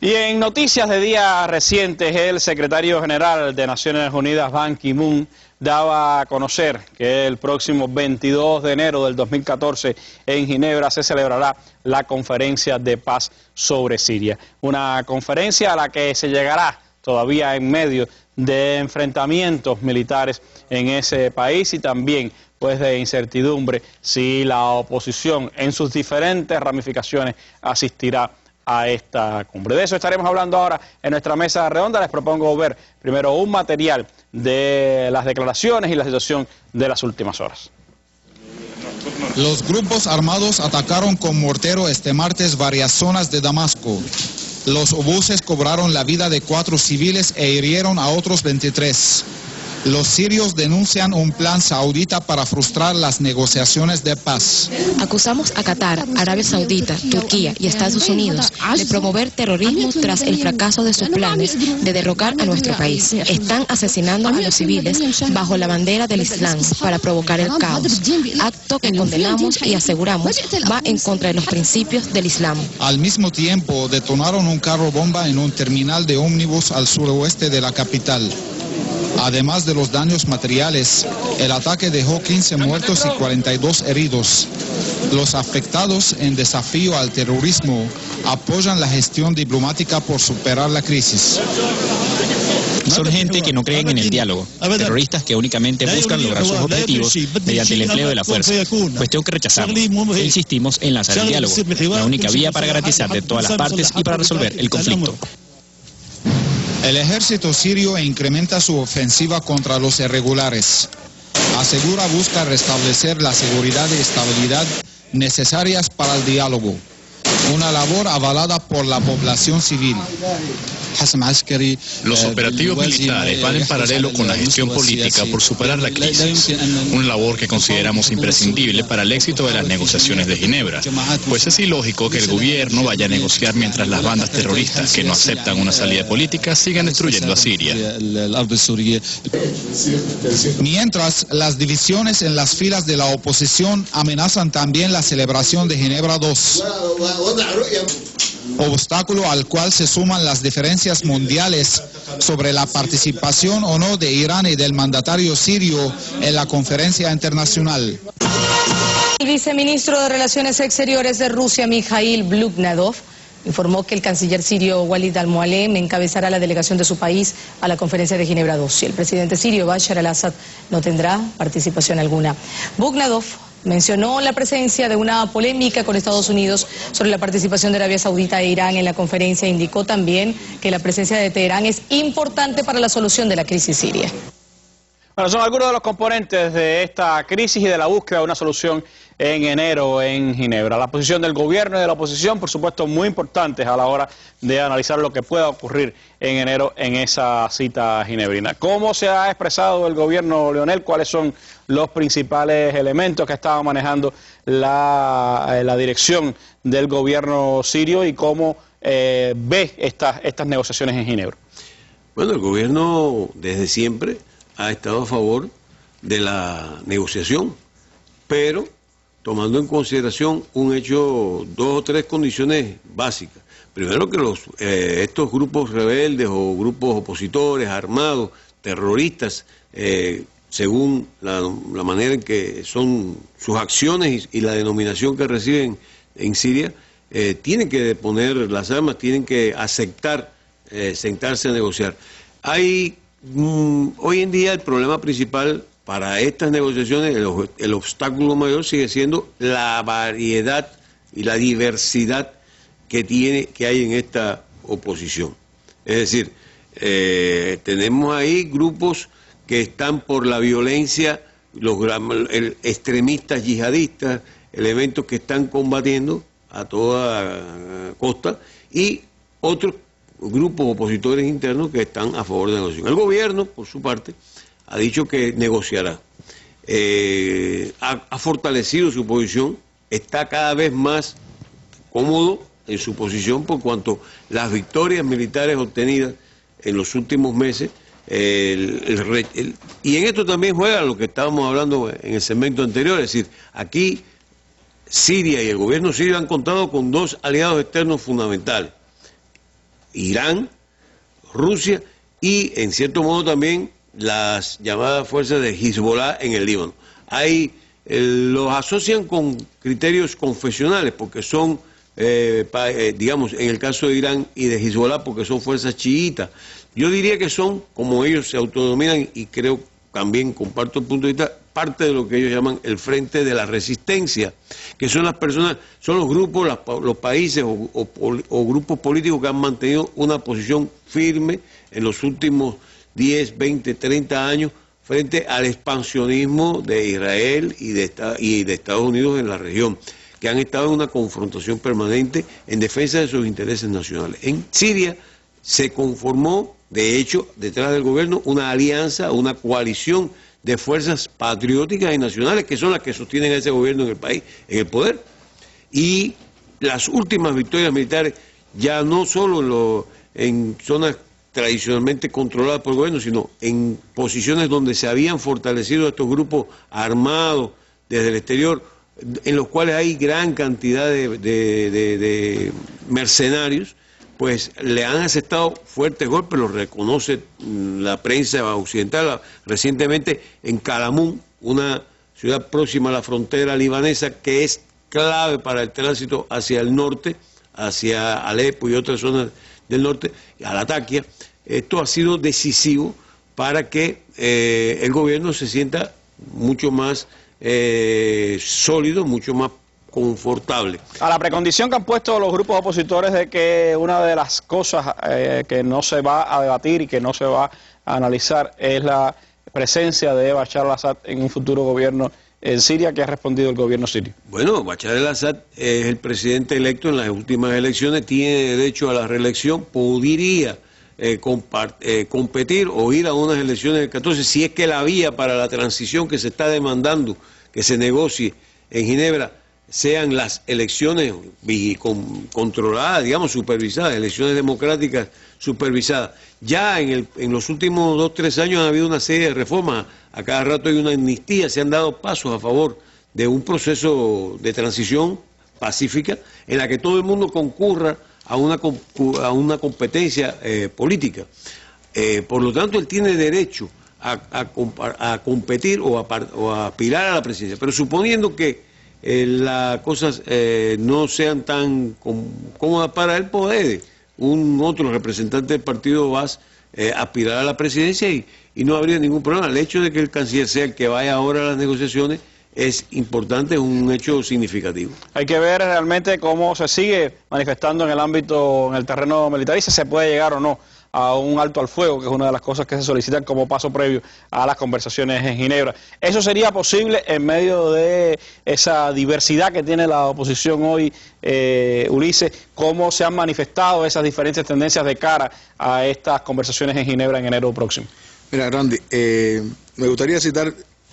Y en noticias de días recientes, el secretario general de Naciones Unidas, Ban Ki-moon, daba a conocer que el próximo 22 de enero del 2014 en Ginebra se celebrará la conferencia de paz sobre Siria. Una conferencia a la que se llegará todavía en medio de enfrentamientos militares en ese país y también pues de incertidumbre si la oposición en sus diferentes ramificaciones asistirá a esta cumbre. De eso estaremos hablando ahora en nuestra mesa redonda. Les propongo ver primero un material de las declaraciones y la situación de las últimas horas. Los grupos armados atacaron con mortero este martes varias zonas de Damasco. Los obuses cobraron la vida de 4 civiles e hirieron a otros 23. Los sirios denuncian un plan saudita para frustrar las negociaciones de paz. Acusamos a Qatar, Arabia Saudita, Turquía y Estados Unidos de promover terrorismo tras el fracaso de sus planes de derrocar a nuestro país. Están asesinando a los civiles bajo la bandera del Islam para provocar el caos. Acto que condenamos y aseguramos va en contra de los principios del Islam. Al mismo tiempo, detonaron un carro bomba en un terminal de ómnibus al suroeste de la capital. Además de los daños materiales, el ataque dejó 15 muertos y 42 heridos. Los afectados en desafío al terrorismo apoyan la gestión diplomática por superar la crisis. Son gente que no creen en el diálogo, terroristas que únicamente buscan lograr sus objetivos mediante el empleo de la fuerza, cuestión que rechazamos e insistimos en lanzar el diálogo, la única vía para garantizar de todas las partes y para resolver el conflicto. El ejército sirio incrementa su ofensiva contra los irregulares. Asegura busca restablecer la seguridad y estabilidad necesarias para el diálogo, una labor avalada por la población civil. Los operativos militares van en paralelo con la gestión política por superar la crisis, una labor que consideramos imprescindible para el éxito de las negociaciones de Ginebra, pues es ilógico que el gobierno vaya a negociar mientras las bandas terroristas que no aceptan una salida política sigan destruyendo a Siria. Mientras, las divisiones en las filas de la oposición amenazan también la celebración de Ginebra II, obstáculo al cual se suman las diferencias mundiales sobre la participación o no de Irán y del mandatario sirio en la conferencia internacional. El viceministro de Relaciones Exteriores de Rusia, Mikhail Bluknadov, informó que el canciller sirio Walid al-Mualem encabezará la delegación de su país a la conferencia de Ginebra II y el presidente sirio Bashar al-Assad no tendrá participación alguna. Bluknadov mencionó la presencia de una polémica con Estados Unidos sobre la participación de Arabia Saudita e Irán en la conferencia. Indicó también que la presencia de Teherán es importante para la solución de la crisis siria. Bueno, son algunos de los componentes de esta crisis y de la búsqueda de una solución en enero en Ginebra. La posición del gobierno y de la oposición, por supuesto, muy importantes a la hora de analizar lo que pueda ocurrir en enero en esa cita ginebrina. ¿Cómo se ha expresado el gobierno, Leonel? ¿Cuáles son los principales elementos que estaba manejando la dirección del gobierno sirio y cómo ve estas negociaciones en Ginebra? Bueno, el gobierno desde siempre ha estado a favor de la negociación, pero tomando en consideración un hecho, 2 o 3 condiciones básicas. Primero, que estos grupos rebeldes o grupos opositores, armados, terroristas, según la manera en que son sus acciones y la denominación que reciben en Siria, tienen que deponer las armas, tienen que aceptar sentarse a negociar. Hoy en día el problema principal para estas negociaciones, el obstáculo mayor sigue siendo la variedad y la diversidad que hay en esta oposición. Es decir, tenemos ahí grupos que están por la violencia, extremistas yihadistas, elementos que están combatiendo a toda costa, y otros grupos opositores internos que están a favor de la negociación. El gobierno, por su parte, ha dicho que negociará. Ha fortalecido su posición, está cada vez más cómodo en su posición por cuanto las victorias militares obtenidas en los últimos meses, y en esto también juega lo que estábamos hablando en el segmento anterior, es decir, aquí Siria y el gobierno sirio han contado con 2 aliados externos fundamentales: Irán, Rusia y, en cierto modo, también las llamadas fuerzas de Hezbollah en el Líbano. Los asocian con criterios confesionales, porque son, digamos, en el caso de Irán y de Hezbollah, porque son fuerzas chiitas. Yo diría que son, como ellos se autodenominan, y creo también comparto el punto de vista, parte de lo que ellos llaman el frente de la resistencia, que son las personas, son los grupos, los países o grupos políticos que han mantenido una posición firme en los últimos 10, 20, 30 años frente al expansionismo de Israel y de Estados Unidos en la región, que han estado en una confrontación permanente en defensa de sus intereses nacionales. En Siria se conformó, de hecho, detrás del gobierno, una alianza, una coalición de fuerzas patrióticas y nacionales, que son las que sostienen a ese gobierno en el país, en el poder. Y las últimas victorias militares, ya no solo en zonas tradicionalmente controladas por el gobierno, sino en posiciones donde se habían fortalecido estos grupos armados desde el exterior, en los cuales hay gran cantidad de mercenarios, pues le han aceptado fuertes golpes, lo reconoce la prensa occidental. Recientemente en Kalamún, una ciudad próxima a la frontera libanesa, que es clave para el tránsito hacia el norte, hacia Alepo y otras zonas del norte, a Latakia. Esto ha sido decisivo para que el gobierno se sienta mucho más sólido, mucho más confortable. A la precondición que han puesto los grupos opositores de que una de las cosas que no se va a debatir y que no se va a analizar es la presencia de Bashar al-Assad en un futuro gobierno en Siria, ¿qué ha respondido el gobierno sirio? Bueno, Bashar al-Assad es el presidente electo en las últimas elecciones, tiene derecho a la reelección, podría competir o ir a unas elecciones del 14, si es que la vía para la transición que se está demandando, que se negocie en Ginebra, sean las elecciones controladas, digamos, supervisadas, elecciones democráticas supervisadas. Ya en los últimos 2 o 3 años ha habido una serie de reformas, a cada rato hay una amnistía, se han dado pasos a favor de un proceso de transición pacífica en la que todo el mundo concurra a una competencia política. Por lo tanto, él tiene derecho a competir o a aspirar a la presidencia, pero suponiendo que las cosas no sean tan cómodas para él, puede un otro representante del partido VAS aspirar a la presidencia y no habría ningún problema. El hecho de que el canciller sea el que vaya ahora a las negociaciones es importante, es un hecho significativo. Hay que ver realmente cómo se sigue manifestando en el ámbito, en el terreno militar, y si se puede llegar o no a un alto al fuego, que es una de las cosas que se solicitan como paso previo a las conversaciones en Ginebra. ¿Eso sería posible en medio de esa diversidad que tiene la oposición hoy, Ulises? ¿Cómo se han manifestado esas diferentes tendencias de cara a estas conversaciones en Ginebra en enero próximo? Mira, Randy, me gustaría citar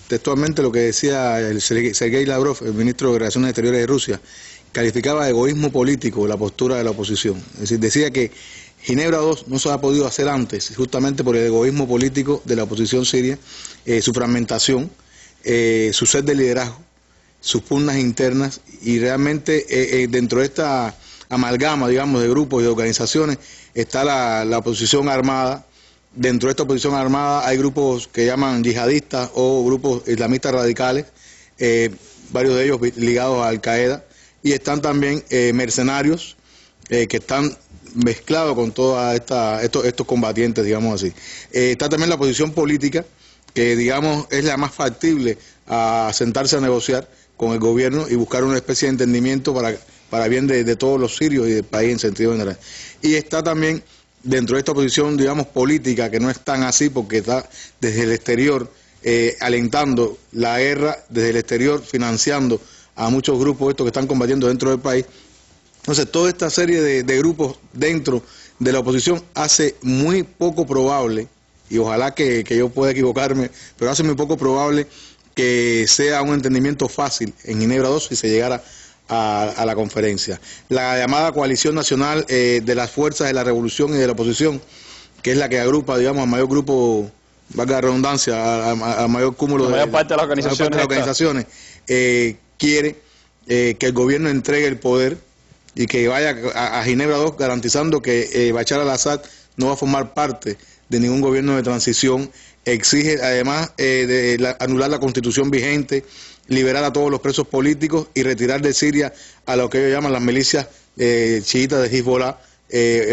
textualmente lo que decía el Sergei Lavrov, el ministro de Relaciones Exteriores de Rusia. Calificaba de egoísmo político la postura de la oposición. Es decir, decía que Ginebra II no se ha podido hacer antes, justamente por el egoísmo político de la oposición siria, su fragmentación, su sed de liderazgo, sus pugnas internas, y realmente dentro de esta amalgama, digamos, de grupos y de organizaciones está la oposición armada. Dentro de esta oposición armada hay grupos que llaman yihadistas o grupos islamistas radicales, varios de ellos ligados a Al-Qaeda, y están también mercenarios que están mezclados con todos estos combatientes, digamos así. Está también la oposición política, que digamos es la más factible a sentarse a negociar con el gobierno y buscar una especie de entendimiento para bien de todos los sirios y del país en sentido general. Y está también dentro de esta oposición, digamos, política, que no es tan así porque está desde el exterior alentando la guerra, desde el exterior financiando a muchos grupos estos que están combatiendo dentro del país. Entonces, toda esta serie de grupos dentro de la oposición hace muy poco probable, y ojalá que yo pueda equivocarme, pero hace muy poco probable que sea un entendimiento fácil en Ginebra II si se llegara a la conferencia. La llamada coalición nacional de las fuerzas de la revolución y de la oposición, que es la que agrupa, digamos, al mayor grupo, valga la redundancia, al mayor cúmulo de parte de las organizaciones, quiere que el gobierno entregue el poder y que vaya a Ginebra II garantizando que Bashar al-Assad no va a formar parte de ningún gobierno de transición. Exige además anular la constitución vigente, liberar a todos los presos políticos y retirar de Siria a lo que ellos llaman las milicias chiitas de Hezbollah.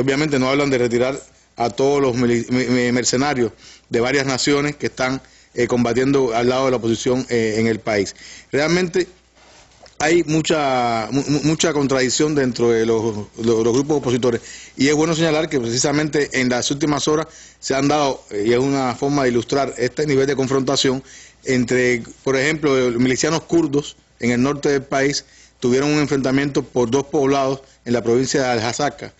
Obviamente no hablan de retirar a todos los mercenarios de varias naciones que están combatiendo al lado de la oposición en el país. Realmente hay mucha contradicción dentro de los grupos opositores, y es bueno señalar que precisamente en las últimas horas se han dado, y es una forma de ilustrar este nivel de confrontación entre, por ejemplo, los milicianos kurdos en el norte del país tuvieron un enfrentamiento por 2 poblados en la provincia de Al-Hasaka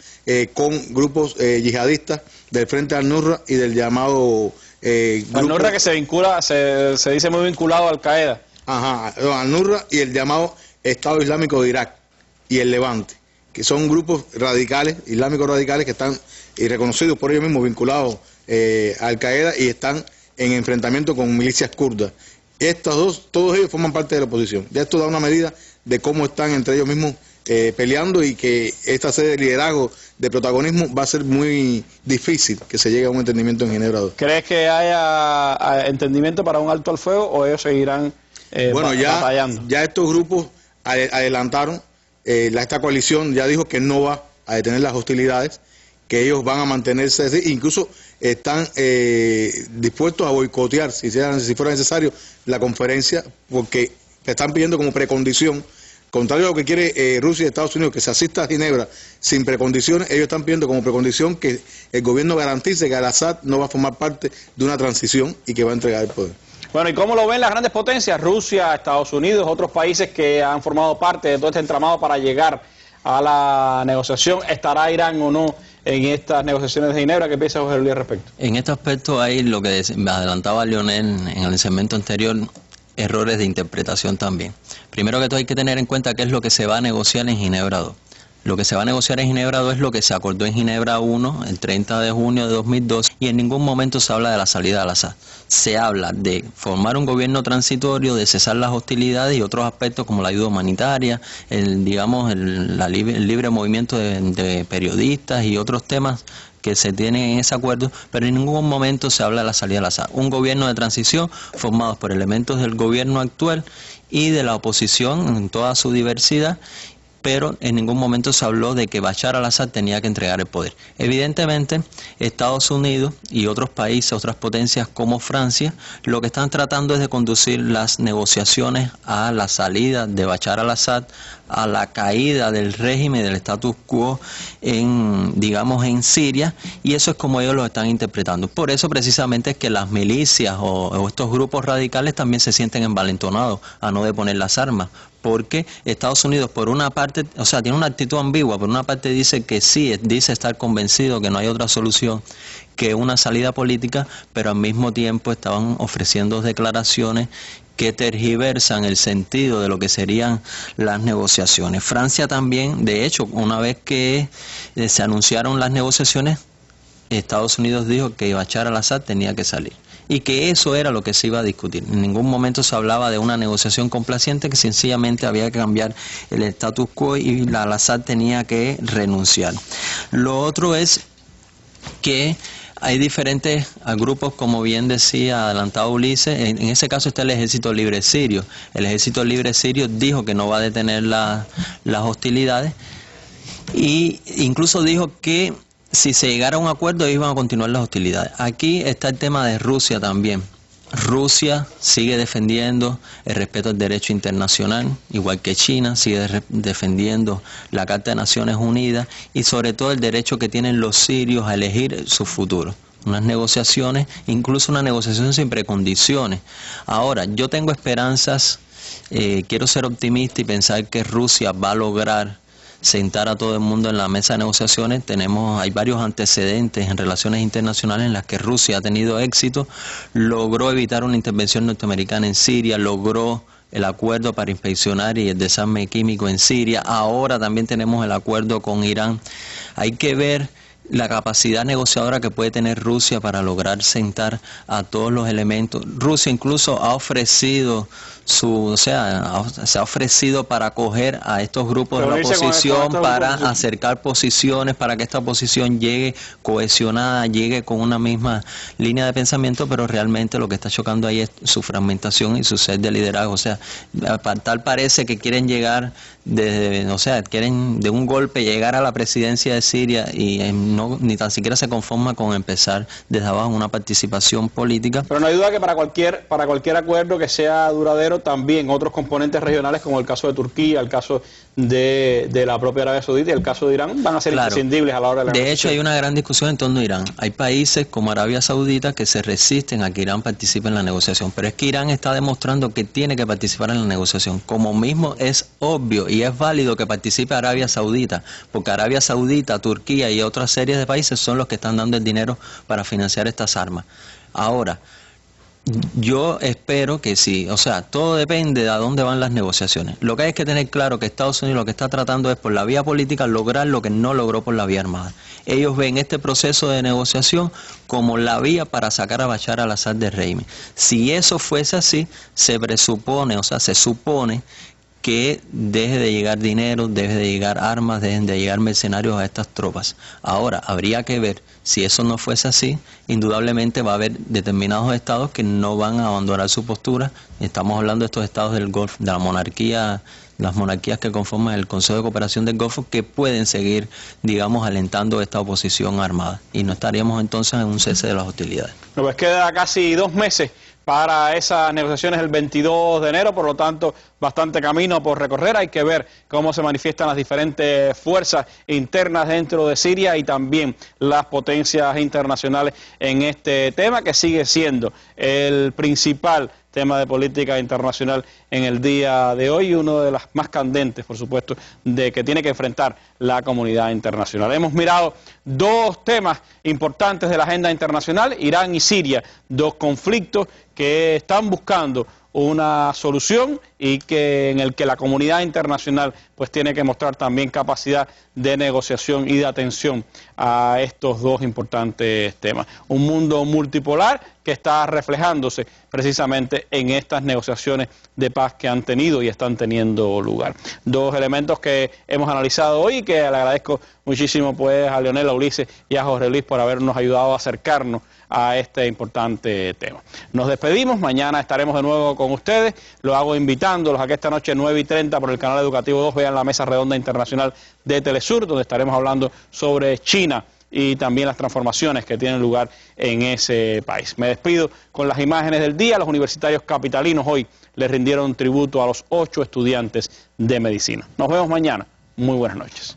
con grupos yihadistas del Frente Al-Nusra y del llamado Al-Nusra, que se vincula, se dice muy vinculado a Al-Qaeda. Ajá, Al-Nusra y el llamado Estado Islámico de Irak y el Levante, que son grupos radicales, islámicos radicales, que están reconocidos por ellos mismos, vinculados a Al-Qaeda, y están en enfrentamiento con milicias kurdas. Todos ellos forman parte de la oposición. Ya esto da una medida de cómo están entre ellos mismos peleando, y que esta serie de liderazgo, de protagonismo, va a ser muy difícil que se llegue a un entendimiento en Ginebra II. ¿Crees que haya entendimiento para un alto al fuego, o ellos seguirán batallando? Ya estos grupos adelantaron, esta coalición ya dijo que no va a detener las hostilidades, que ellos van a mantenerse así, incluso están dispuestos a boicotear, si fuera necesario, la conferencia, porque están pidiendo como precondición, contrario a lo que quiere Rusia y Estados Unidos, que se asista a Ginebra sin precondiciones. Ellos están pidiendo como precondición que el gobierno garantice que Al-Assad no va a formar parte de una transición y que va a entregar el poder. Bueno, ¿y cómo lo ven las grandes potencias? Rusia, Estados Unidos, otros países que han formado parte de todo este entramado para llegar a la negociación. ¿Estará Irán o no en estas negociaciones de Ginebra. ¿Qué piensa José Luis al respecto? En este aspecto hay lo que adelantaba Lionel en el segmento anterior, errores de interpretación también. Primero que todo hay que tener en cuenta qué es lo que se va a negociar en Ginebra 2. Lo que se va a negociar en Ginebra 2 es lo que se acordó en Ginebra 1 el 30 de junio de 2002 y en ningún momento se habla de la salida al Assad. Se habla de formar un gobierno transitorio, de cesar las hostilidades y otros aspectos como la ayuda humanitaria, el libre movimiento de periodistas y otros temas que se tienen en ese acuerdo, pero en ningún momento se habla de la salida al Assad. Un gobierno de transición formado por elementos del gobierno actual y de la oposición en toda su diversidad, pero en ningún momento se habló de que Bashar al-Assad tenía que entregar el poder. Evidentemente, Estados Unidos y otros países, otras potencias como Francia, lo que están tratando es de conducir las negociaciones a la salida de Bashar al-Assad, a la caída del régimen, del status quo en Siria, y eso es como ellos lo están interpretando. Por eso precisamente es que las milicias o estos grupos radicales también se sienten envalentonados a no deponer las armas, porque Estados Unidos por una parte, tiene una actitud ambigua. Por una parte dice que sí, dice estar convencido que no hay otra solución que una salida política, pero al mismo tiempo estaban ofreciendo declaraciones que tergiversan el sentido de lo que serían las negociaciones. Francia también, de hecho, una vez que se anunciaron las negociaciones, Estados Unidos dijo que Bashar al-Assad tenía que salir y que eso era lo que se iba a discutir. En ningún momento se hablaba de una negociación complaciente, que sencillamente había que cambiar el status quo y al-Assad tenía que renunciar. Lo otro es que hay diferentes grupos, como bien decía adelantado Ulises. En ese caso está el Ejército Libre Sirio. El Ejército Libre Sirio dijo que no va a detener las hostilidades e incluso dijo que si se llegara a un acuerdo iban a continuar las hostilidades. Aquí está el tema de Rusia también. Rusia sigue defendiendo el respeto al derecho internacional, igual que China sigue defendiendo la Carta de Naciones Unidas y sobre todo el derecho que tienen los sirios a elegir su futuro. Unas negociaciones, incluso una negociación sin precondiciones. Ahora, yo tengo esperanzas, quiero ser optimista y pensar que Rusia va a lograr sentar a todo el mundo en la mesa de negociaciones. Hay varios antecedentes en relaciones internacionales en las que Rusia ha tenido éxito, logró evitar una intervención norteamericana en Siria, logró el acuerdo para inspeccionar y el desarme químico en Siria, ahora también tenemos el acuerdo con Irán. Hay que ver la capacidad negociadora que puede tener Rusia para lograr sentar a todos los elementos. Rusia incluso ha ofrecido se ha ofrecido para acoger a estos grupos de la oposición, para acercar posiciones, para que esta oposición llegue cohesionada, llegue con una misma línea de pensamiento, pero realmente lo que está chocando ahí es su fragmentación y su sed de liderazgo. Tal parece que quieren llegar quieren de un golpe llegar a la presidencia de Siria y ni tan siquiera se conforma con empezar desde abajo una participación política. Pero no hay duda que para cualquier acuerdo que sea duradero, también otros componentes regionales como el caso de Turquía, el caso de la propia Arabia Saudita y el caso de Irán van a ser imprescindibles a la hora de la negociación. De hecho, hay una gran discusión en torno a Irán. Hay países como Arabia Saudita que se resisten a que Irán participe en la negociación, pero es que Irán está demostrando que tiene que participar en la negociación. Como mismo es obvio y es válido que participe Arabia Saudita, porque Arabia Saudita, Turquía y otras series de países son los que están dando el dinero para financiar estas armas. Ahora, yo espero que sí, todo depende de a dónde van las negociaciones. Lo que hay que tener claro que Estados Unidos lo que está tratando es por la vía política lograr lo que no logró por la vía armada. Ellos ven este proceso de negociación como la vía para sacar a Bashar al-Assad del régimen. Si eso fuese así, se supone que deje de llegar dinero, deje de llegar armas, dejen de llegar mercenarios a estas tropas. Ahora, habría que ver, si eso no fuese así, indudablemente va a haber determinados estados que no van a abandonar su postura. Estamos hablando de estos estados del Golfo, de la monarquía, las monarquías que conforman el Consejo de Cooperación del Golfo, que pueden seguir, alentando esta oposición armada. Y no estaríamos entonces en un cese de las hostilidades. Nos queda casi 2 meses para esas negociaciones el 22 de enero, por lo tanto, bastante camino por recorrer. Hay que ver cómo se manifiestan las diferentes fuerzas internas dentro de Siria y también las potencias internacionales en este tema, que sigue siendo el principal tema de política internacional en el día de hoy, uno de las más candentes, por supuesto, de que tiene que enfrentar la comunidad internacional. Hemos mirado dos temas importantes de la agenda internacional, Irán y Siria, dos conflictos que están buscando una solución y en el que la comunidad internacional pues tiene que mostrar también capacidad de negociación y de atención a estos dos importantes temas. Un mundo multipolar que está reflejándose precisamente en estas negociaciones de paz que han tenido y están teniendo lugar. Dos elementos que hemos analizado hoy y que le agradezco muchísimo pues a Leonel, a Ulises y a Jorge Luis por habernos ayudado a acercarnos a este importante tema. Nos despedimos, mañana estaremos de nuevo con ustedes, lo hago invitándolos a que esta noche 9:30 por el canal Educativo 2 vean la Mesa Redonda Internacional de Telesur, donde estaremos hablando sobre China y también las transformaciones que tienen lugar en ese país. Me despido con las imágenes del día. Los universitarios capitalinos hoy les rindieron tributo a los 8 estudiantes de medicina. Nos vemos mañana. Muy buenas noches.